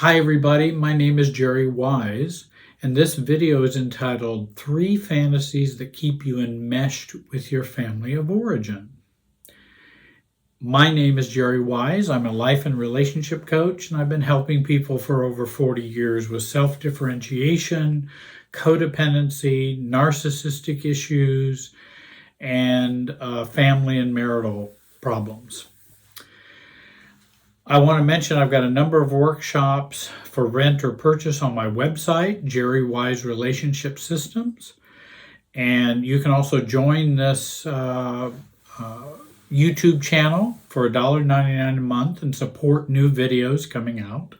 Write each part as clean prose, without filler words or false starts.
Hi everybody, my name is Jerry Wise, and this video is entitled 3 Fantasies That Keep You Enmeshed with Your Family of Origin. My name is Jerry Wise. I'm a life and relationship coach, and I've been helping people for over 40 years with self-differentiation, codependency, narcissistic issues, and family and marital problems. I want to mention I've got a number of workshops for rent or purchase on my website, Jerry Wise Relationship Systems. And you can also join this YouTube channel for $1.99 a month and support new videos coming out.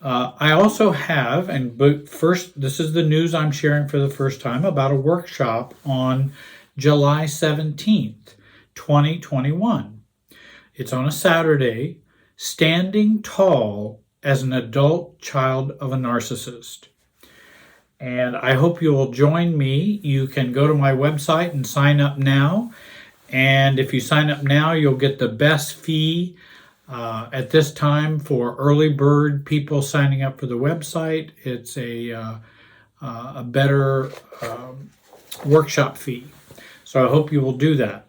I also have, but first, this is the news I'm sharing for the first time, about a workshop on July 17th, 2021. It's on a Saturday. Standing Tall as an Adult Child of a Narcissist. And I hope you will join me. You can go to my website and sign up now. And if you sign up now, you'll get the best fee at this time for early bird people signing up for the website. It's a better workshop fee. So I hope you will do that.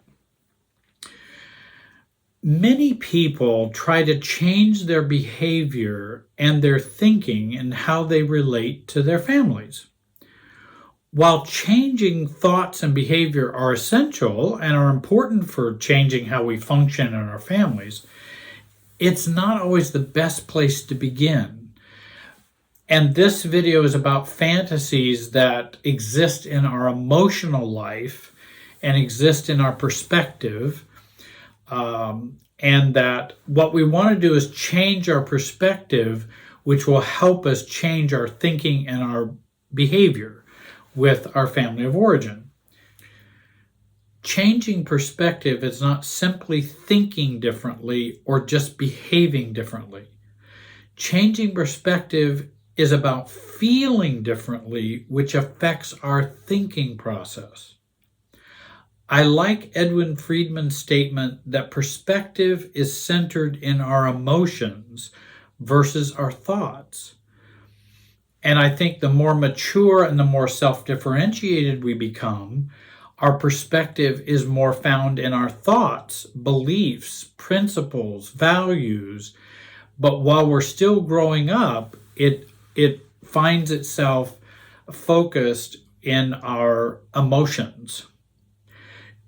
Many people try to change their behavior and their thinking and how they relate to their families. While changing thoughts and behavior are essential and are important for changing how we function in our families, it's not always the best place to begin. And this video is about fantasies that exist in our emotional life and exist in our perspective. And that what we want to do is change our perspective, which will help us change our thinking and our behavior with our family of origin. Changing perspective is not simply thinking differently or just behaving differently. Changing perspective is about feeling differently, which affects our thinking process. I like Edwin Friedman's statement that perspective is centered in our emotions versus our thoughts. And I think the more mature and the more self-differentiated we become, our perspective is more found in our thoughts, beliefs, principles, values. But while we're still growing up, it finds itself focused in our emotions.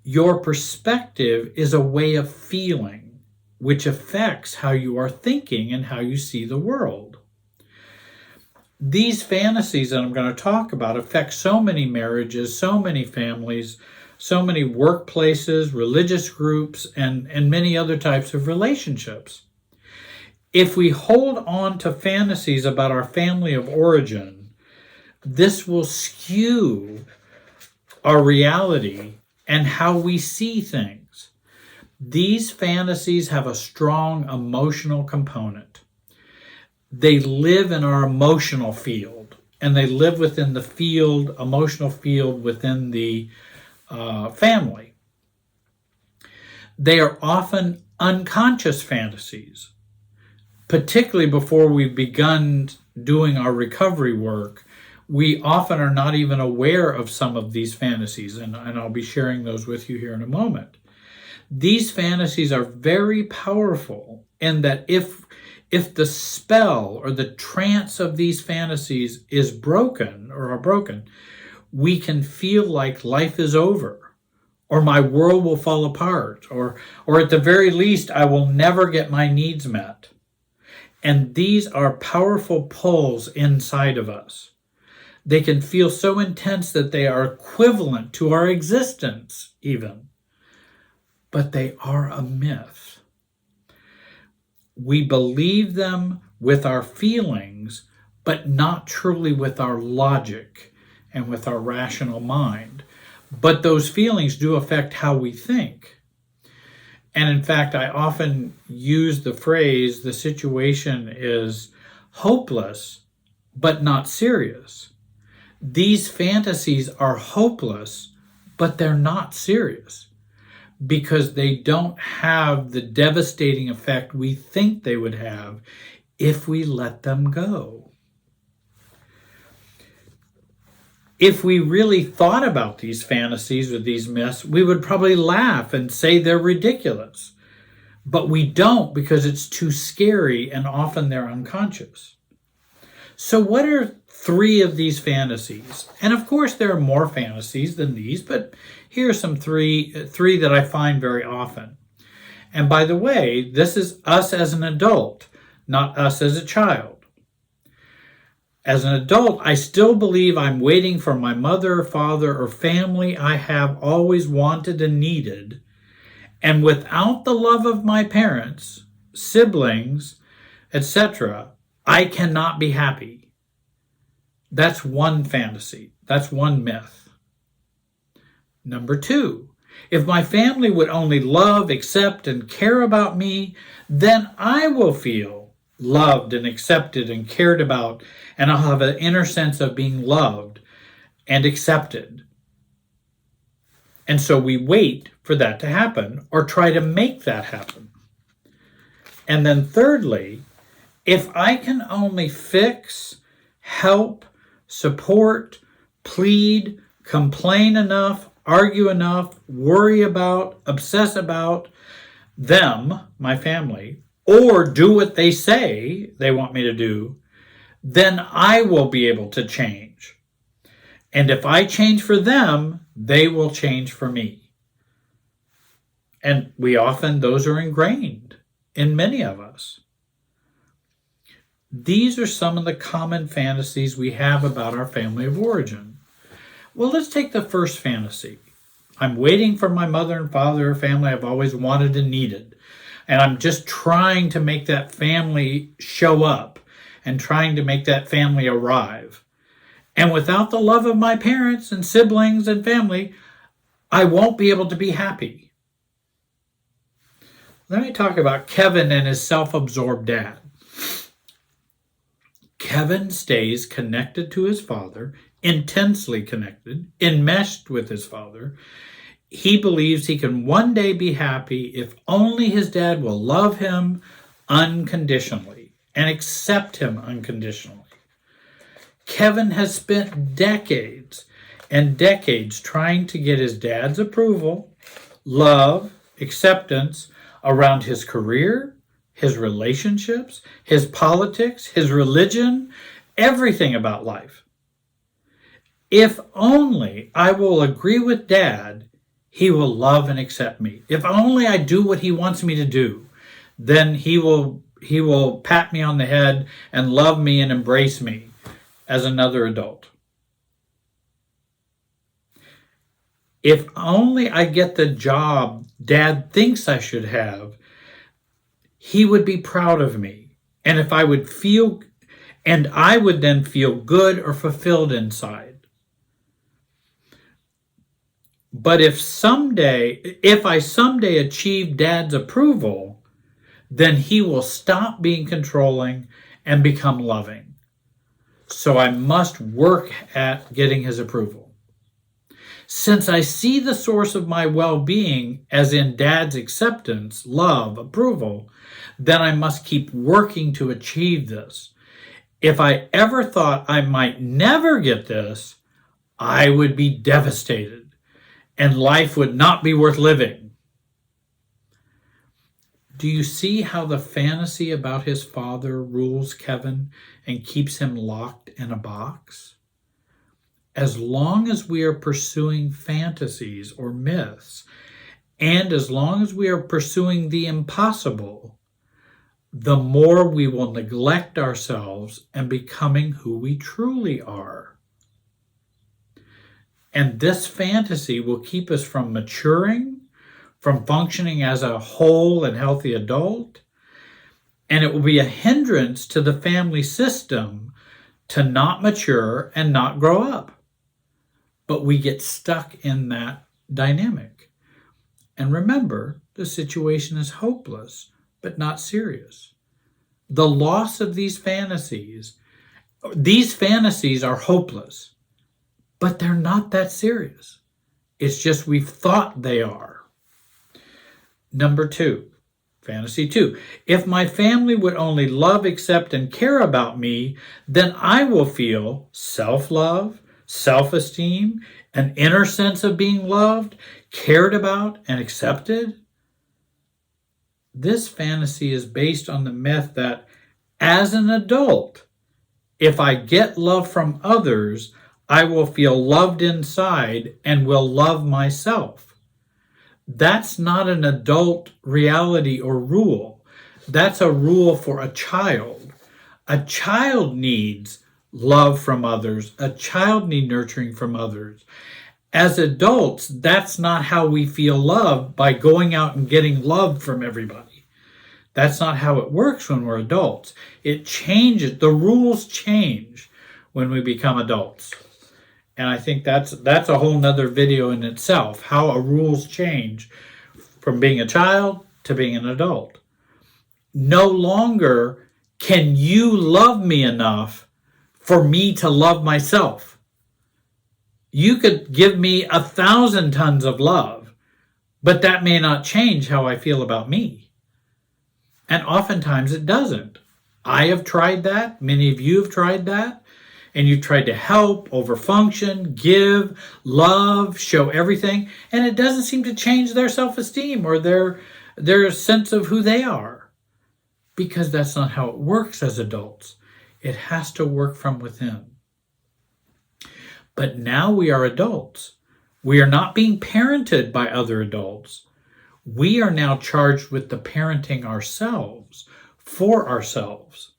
Your perspective is a way of feeling, which affects how you are thinking and how you see the world. These fantasies that I'm going to talk about affect so many marriages, so many families, so many workplaces, religious groups, and many other types of relationships. If we hold on to fantasies about our family of origin, this will skew our reality and how we see things. These fantasies have a strong emotional component. They live in our emotional field, and they live within the emotional field within the family. They are often unconscious fantasies, particularly before we've begun doing our recovery work. We often are not even aware of some of these fantasies, and I'll be sharing those with you here in a moment. These fantasies are very powerful in that if the spell or the trance of these fantasies is broken or are broken, we can feel like life is over, or my world will fall apart, or at the very least, I will never get my needs met. And these are powerful pulls inside of us. They can feel so intense that they are equivalent to our existence even. But they are a myth. We believe them with our feelings, but not truly with our logic and with our rational mind. But those feelings do affect how we think. And in fact, I often use the phrase, the situation is hopeless, but not serious. These fantasies are hopeless, but they're not serious because they don't have the devastating effect we think they would have if we let them go. If we really thought about these fantasies or these myths, we would probably laugh and say they're ridiculous. But we don't, because it's too scary, and often they're unconscious. So what are 3 of these fantasies? And of course there are more fantasies than these, but here are some three that I find very often. And by the way, this is us as an adult, not us as a child. As an adult, I still believe I'm waiting for my mother, father, or family I have always wanted and needed. And without the love of my parents, siblings, etc., I cannot be happy. That's one fantasy. That's one myth. Number 2, if my family would only love, accept, and care about me, then I will feel loved and accepted and cared about, and I'll have an inner sense of being loved and accepted. And so we wait for that to happen or try to make that happen. And then thirdly, if I can only fix, help, support, plead, complain enough, argue enough, worry about, obsess about them, my family, or do what they say they want me to do, then I will be able to change. And if I change for them, they will change for me. And those are ingrained in many of us. These are some of the common fantasies we have about our family of origin. Well, let's take the first fantasy. I'm waiting for my mother and father or family I've always wanted and needed. And I'm just trying to make that family show up and trying to make that family arrive. And without the love of my parents and siblings and family, I won't be able to be happy. Let me talk about Kevin and his self-absorbed dad. Kevin stays connected to his father, intensely connected, enmeshed with his father. He believes he can one day be happy if only his dad will love him unconditionally and accept him unconditionally. Kevin has spent decades and decades trying to get his dad's approval, love, acceptance around his career, his relationships, his politics, his religion, everything about life. If only I will agree with Dad, he will love and accept me. If only I do what he wants me to do, then he will pat me on the head and love me and embrace me as another adult. If only I get the job Dad thinks I should have, he would be proud of me. And I would then feel good or fulfilled inside. But if I someday achieve Dad's approval, then he will stop being controlling and become loving. So I must work at getting his approval. Since I see the source of my well-being as in Dad's acceptance, love, approval, then I must keep working to achieve this. If I ever thought I might never get this, I would be devastated, and life would not be worth living. Do you see how the fantasy about his father rules Kevin and keeps him locked in a box? As long as we are pursuing fantasies or myths, and as long as we are pursuing the impossible, the more we will neglect ourselves and becoming who we truly are. And this fantasy will keep us from maturing, from functioning as a whole and healthy adult, and it will be a hindrance to the family system to not mature and not grow up. But we get stuck in that dynamic. And remember, the situation is hopeless, but not serious. The loss of these fantasies are hopeless, but they're not that serious. It's just we've thought they are. Number 2, Fantasy 2. If my family would only love, accept, and care about me, then I will feel self-love, self-esteem, an inner sense of being loved, cared about, and accepted. This fantasy is based on the myth that as an adult, if I get love from others, I will feel loved inside and will love myself. That's not an adult reality or rule. That's a rule for a child. A child needs love from others. A child needs nurturing from others. As adults, that's not how we feel loved, by going out and getting love from everybody. That's not how it works when we're adults. It changes. The rules change when we become adults. And I think that's a whole nother video in itself, how rules change from being a child to being an adult. No longer can you love me enough for me to love myself. You could give me 1,000 tons of love, but that may not change how I feel about me. And oftentimes it doesn't. I have tried that. Many of you have tried that. And you've tried to help, overfunction, give, love, show everything. And it doesn't seem to change their self-esteem or their sense of who they are. Because that's not how it works as adults. It has to work from within. But now we are adults. We are not being parented by other adults. We are now charged with the parenting ourselves, for ourselves.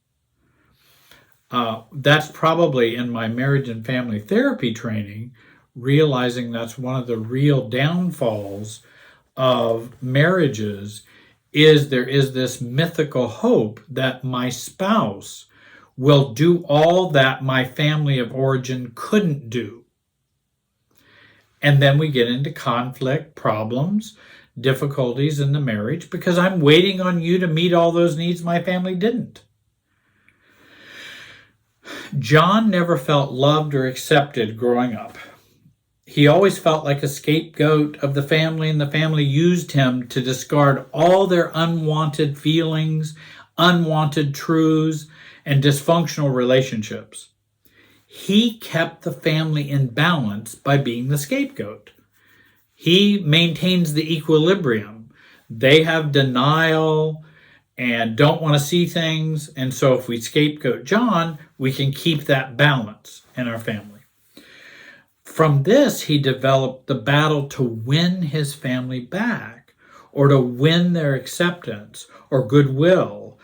That's probably in my marriage and family therapy training, realizing that's one of the real downfalls of marriages, is there is this mythical hope that my spouse will do all that my family of origin couldn't do. And then we get into conflict, problems, difficulties in the marriage because I'm waiting on you to meet all those needs my family didn't. John never felt loved or accepted growing up. He always felt like a scapegoat of the family, and the family used him to discard all their unwanted feelings, unwanted truths, and dysfunctional relationships. He kept the family in balance by being the scapegoat. He maintains the equilibrium. They have denial and don't want to see things. And so if we scapegoat John, we can keep that balance in our family. From this, he developed the battle to win his family back, or to win their acceptance or goodwill,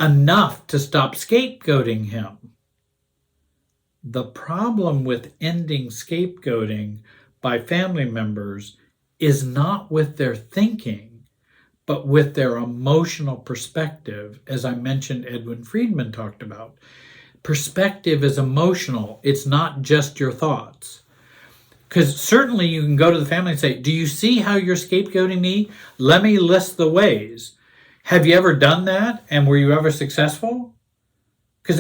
enough to stop scapegoating him. The problem with ending scapegoating by family members is not with their thinking, but with their emotional perspective, as I mentioned Edwin Friedman talked about. Perspective is emotional. It's not just your thoughts. Because certainly you can go to the family and say, do you see how you're scapegoating me? Let me list the ways. Have you ever done that? And were you ever successful? Because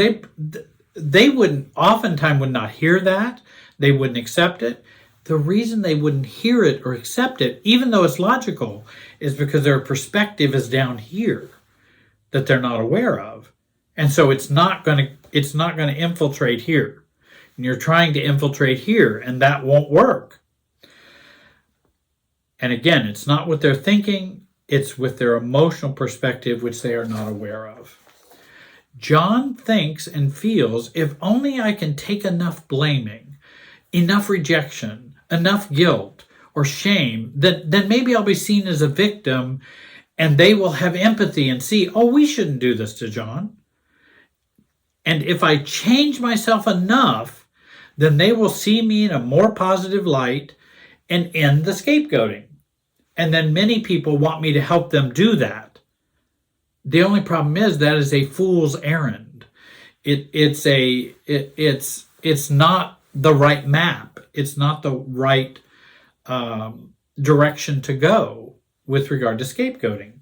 they wouldn't, oftentimes would not hear that. They wouldn't accept it. The reason they wouldn't hear it or accept it, even though it's logical, is because their perspective is down here that they're not aware of. And so it's not going to infiltrate here. And you're trying to infiltrate here, and that won't work. And again, it's not what they're thinking, it's with their emotional perspective, which they are not aware of. John thinks and feels, if only I can take enough blaming, enough rejection, enough guilt or shame, then maybe I'll be seen as a victim and they will have empathy and see, oh, we shouldn't do this to John. And if I change myself enough, then they will see me in a more positive light and end the scapegoating. And then many people want me to help them do that. The only problem is that is a fool's errand. It's not the right map. It's not the right direction to go with regard to scapegoating.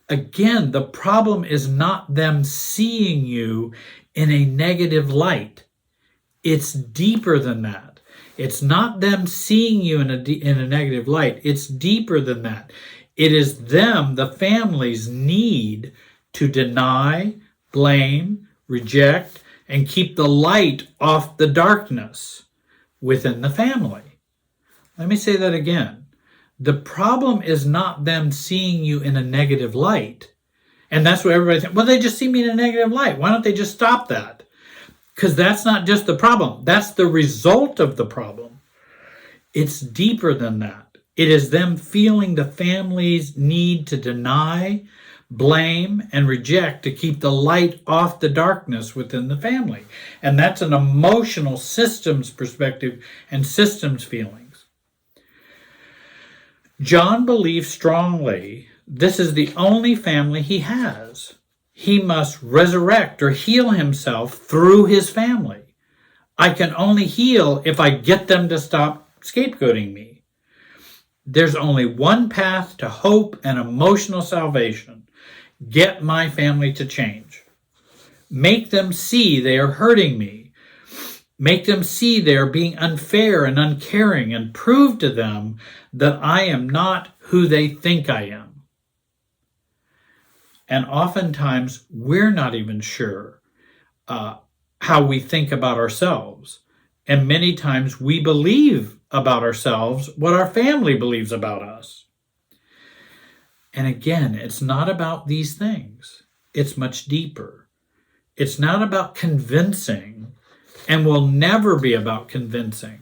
Again, the problem is not them seeing you in a negative light. It's deeper than that. It's not them seeing you in a negative light. It's deeper than that. It is them, the family's need to deny, blame, reject, and keep the light off the darkness within the family. Let me say that again. The problem is not them seeing you in a negative light. And that's what everybody thinks. Well, they just see me in a negative light. Why don't they just stop that? Because that's not just the problem. That's the result of the problem. It's deeper than that. It is them feeling the family's need to deny, blame, and reject to keep the light off the darkness within the family. And that's an emotional systems perspective and systems feelings. John believes strongly this is the only family he has. He must resurrect or heal himself through his family. I can only heal if I get them to stop scapegoating me. There's only one path to hope and emotional salvation. Get my family to change. Make them see they are hurting me. Make them see they are being unfair and uncaring, and prove to them that I am not who they think I am. And oftentimes, we're not even sure how we think about ourselves. And many times we believe about ourselves what our family believes about us. And again, it's not about these things. It's much deeper. It's not about convincing, and will never be about convincing.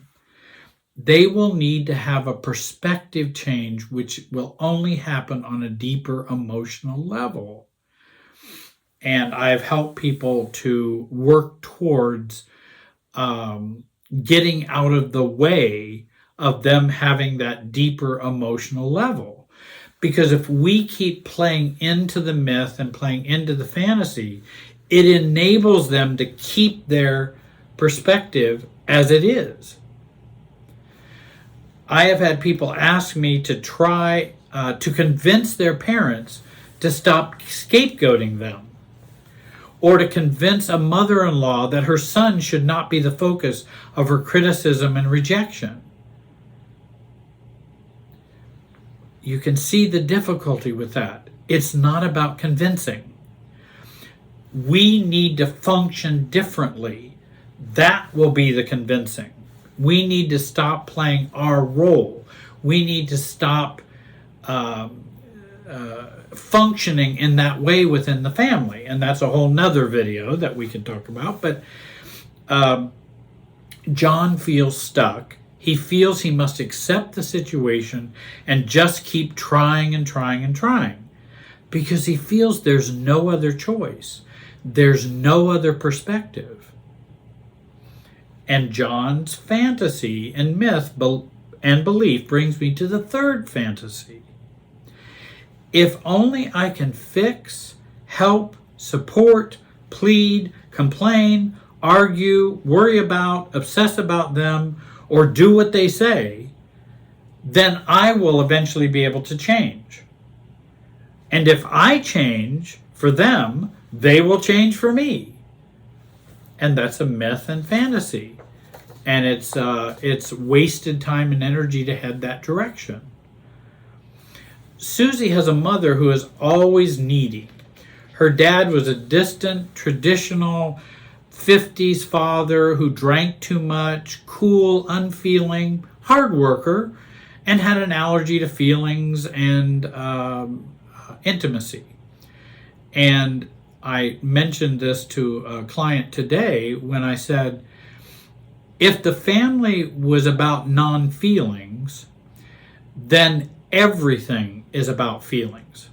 They will need to have a perspective change, which will only happen on a deeper emotional level. And I've helped people to work towards getting out of the way of them having that deeper emotional level. Because if we keep playing into the myth and playing into the fantasy, it enables them to keep their perspective as it is. I have had people ask me to try to convince their parents to stop scapegoating them, or to convince a mother-in-law that her son should not be the focus of her criticism and rejection. You can see the difficulty with that. It's not about convincing. We need to function differently. That will be the convincing. We need to stop playing our role. We need to stop functioning in that way within the family. And that's a whole nother video that we can talk about. But John feels stuck. He feels he must accept the situation and just keep trying and trying and trying, because he feels there's no other choice. There's no other perspective. And John's fantasy and myth and belief brings me to the third fantasy. If only I can fix, help, support, plead, complain, argue, worry about, obsess about them, or do what they say, then I will eventually be able to change. And if I change for them, they will change for me. And that's a myth and fantasy. And it's wasted time and energy to head that direction. Susie has a mother who is always needy. Her dad was a distant, traditional 50s father who drank too much, cool, unfeeling, hard worker, and had an allergy to feelings and intimacy. And I mentioned this to a client today when I said, if the family was about non-feelings, then everything is about feelings.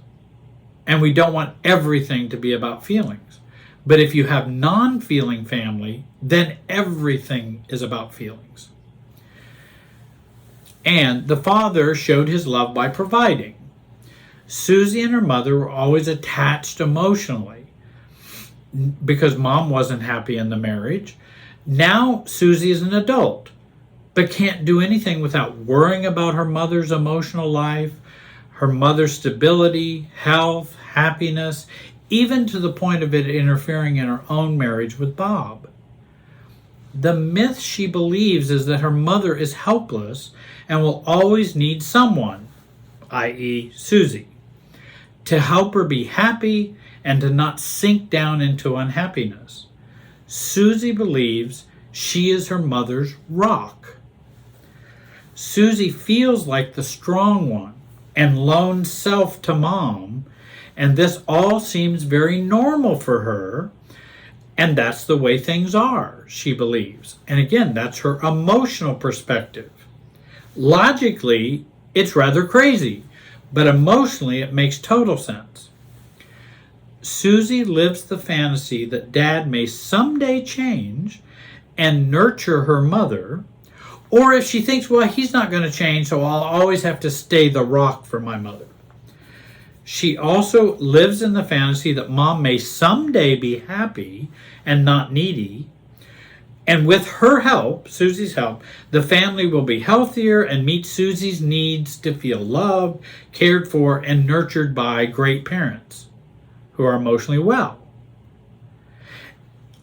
And we don't want everything to be about feelings. But if you have non-feeling family, then everything is about feelings. And the father showed his love by providing. Susie and her mother were always attached emotionally because mom wasn't happy in the marriage. Now Susie is an adult, but can't do anything without worrying about her mother's emotional life, her mother's stability, health, happiness, even to the point of it interfering in her own marriage with Bob. The myth she believes is that her mother is helpless and will always need someone, i.e., Susie, to help her be happy and to not sink down into unhappiness. Susie believes she is her mother's rock. Susie feels like the strong one and lone self to mom, and this all seems very normal for her, and that's the way things are, she believes. And again, that's her emotional perspective. Logically, it's rather crazy, but emotionally, it makes total sense. Susie lives the fantasy that Dad may someday change and nurture her mother, or if she thinks, well, he's not going to change, so I'll always have to stay the rock for my mother. She also lives in the fantasy that Mom may someday be happy and not needy, and with her help, Susie's help, the family will be healthier and meet Susie's needs to feel loved, cared for, and nurtured by great parents who are emotionally well.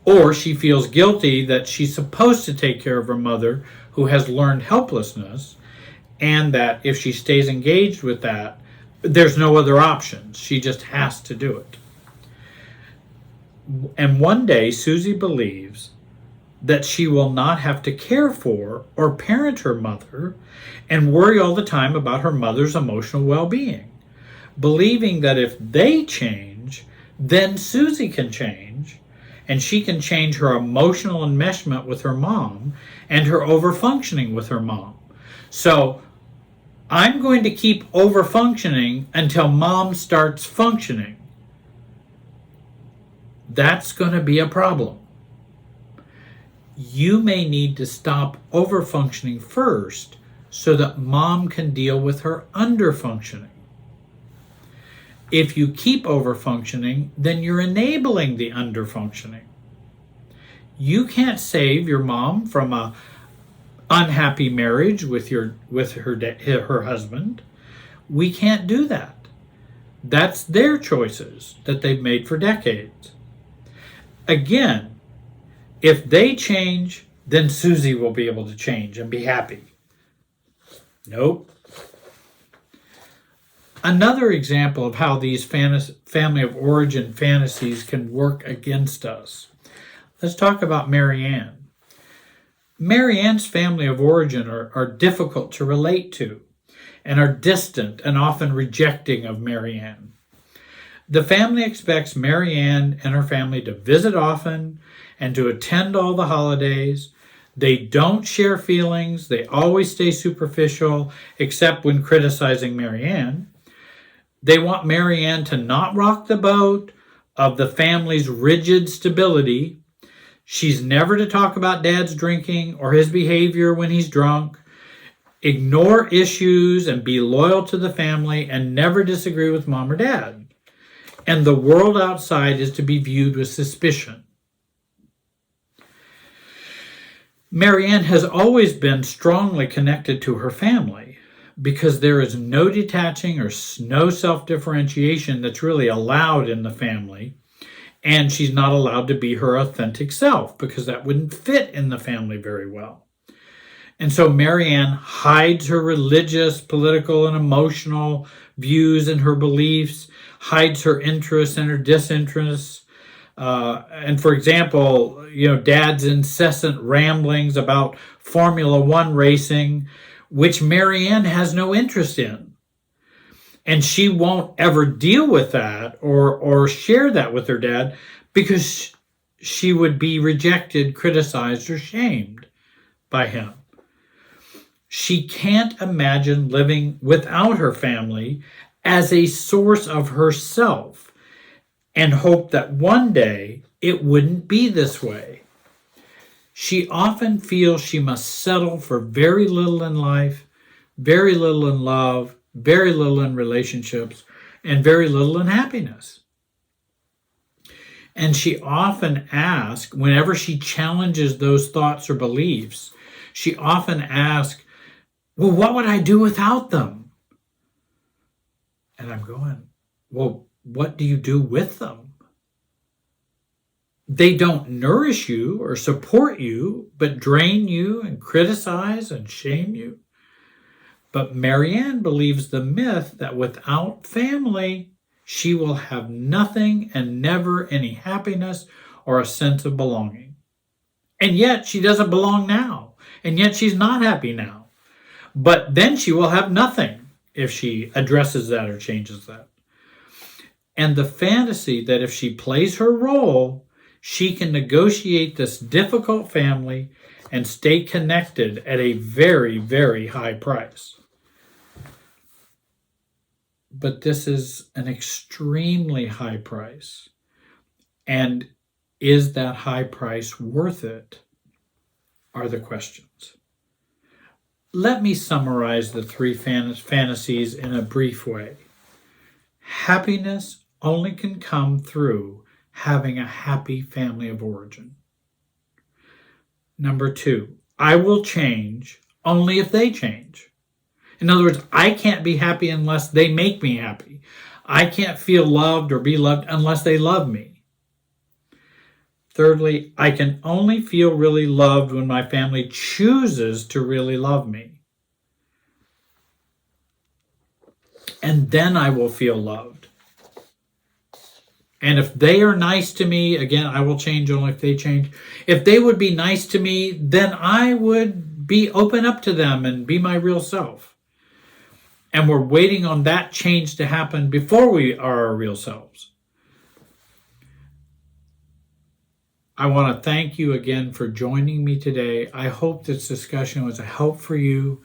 Or she feels guilty that she's supposed to take care of her mother who has learned helplessness, and that if she stays engaged with that, there's no other options. She just has to do it. And one day, Susie believes that she will not have to care for or parent her mother and worry all the time about her mother's emotional well-being, believing that if they change, then Susie can change, and she can change her emotional enmeshment with her mom and her overfunctioning with her mom. So I'm going to keep overfunctioning until Mom starts functioning. That's going to be a problem. You may need to stop overfunctioning first so that Mom can deal with her underfunctioning. If you keep overfunctioning, then you're enabling the underfunctioning. You can't save your mom from a unhappy marriage with her husband. We can't do that. That's their choices that they've made for decades. Again, if they change, then Susie will be able to change and be happy. Nope. Another example of how these family of origin fantasies can work against us. Let's talk about Marianne. Marianne's family of origin are difficult to relate to and are distant and often rejecting of Marianne. The family expects Marianne and her family to visit often and to attend all the holidays. They don't share feelings. They always stay superficial, except when criticizing Marianne. They want Marianne to not rock the boat of the family's rigid stability. She's never to talk about Dad's drinking or his behavior when he's drunk. Ignore issues and be loyal to the family and never disagree with Mom or Dad. And the world outside is to be viewed with suspicion. Marianne has always been strongly connected to her family because there is no detaching or no self-differentiation that's really allowed in the family, and she's not allowed to be her authentic self because that wouldn't fit in the family very well. And so Marianne hides her religious, political, and emotional views and her beliefs, hides her interests and her disinterests. And for example, Dad's incessant ramblings about Formula One racing, which Marianne has no interest in. And she won't ever deal with that or share that with her dad because she would be rejected, criticized, or shamed by him. She can't imagine living without her family as a source of herself and hope that one day it wouldn't be this way. She often feels she must settle for very little in life, very little in love, very little in relationships, and very little in happiness. And she often asks, whenever she challenges those thoughts or beliefs, she often asks, well, what would I do without them? And I'm going, well, what do you do with them? They don't nourish you or support you, but drain you and criticize and shame you. But Marianne believes the myth that without family, she will have nothing and never any happiness or a sense of belonging. And yet she doesn't belong now. And yet she's not happy now. But then she will have nothing if she addresses that or changes that. And the fantasy that if she plays her role, she can negotiate this difficult family and stay connected at a very, very high price. But this is an extremely high price. And is that high price worth it? Are the questions. Let me summarize the three fantasies in a brief way. Happiness only can come through having a happy family of origin. Number 2, I will change only if they change. In other words, I can't be happy unless they make me happy. I can't feel loved or be loved unless they love me. Thirdly, I can only feel really loved when my family chooses to really love me. And then I will feel loved. And if they are nice to me, again, I will change only if they change. If they would be nice to me, then I would be open up to them and be my real self. And we're waiting on that change to happen before we are our real selves. I want to thank you again for joining me today. I hope this discussion was a help for you.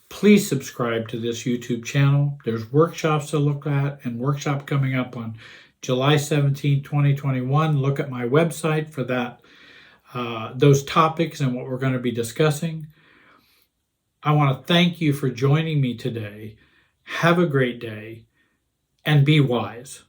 Please subscribe to this YouTube channel. There's workshops to look at and workshop coming up on July 17, 2021. Look at my website for that, those topics and what we're going to be discussing. I want to thank you for joining me today. Have a great day and be wise.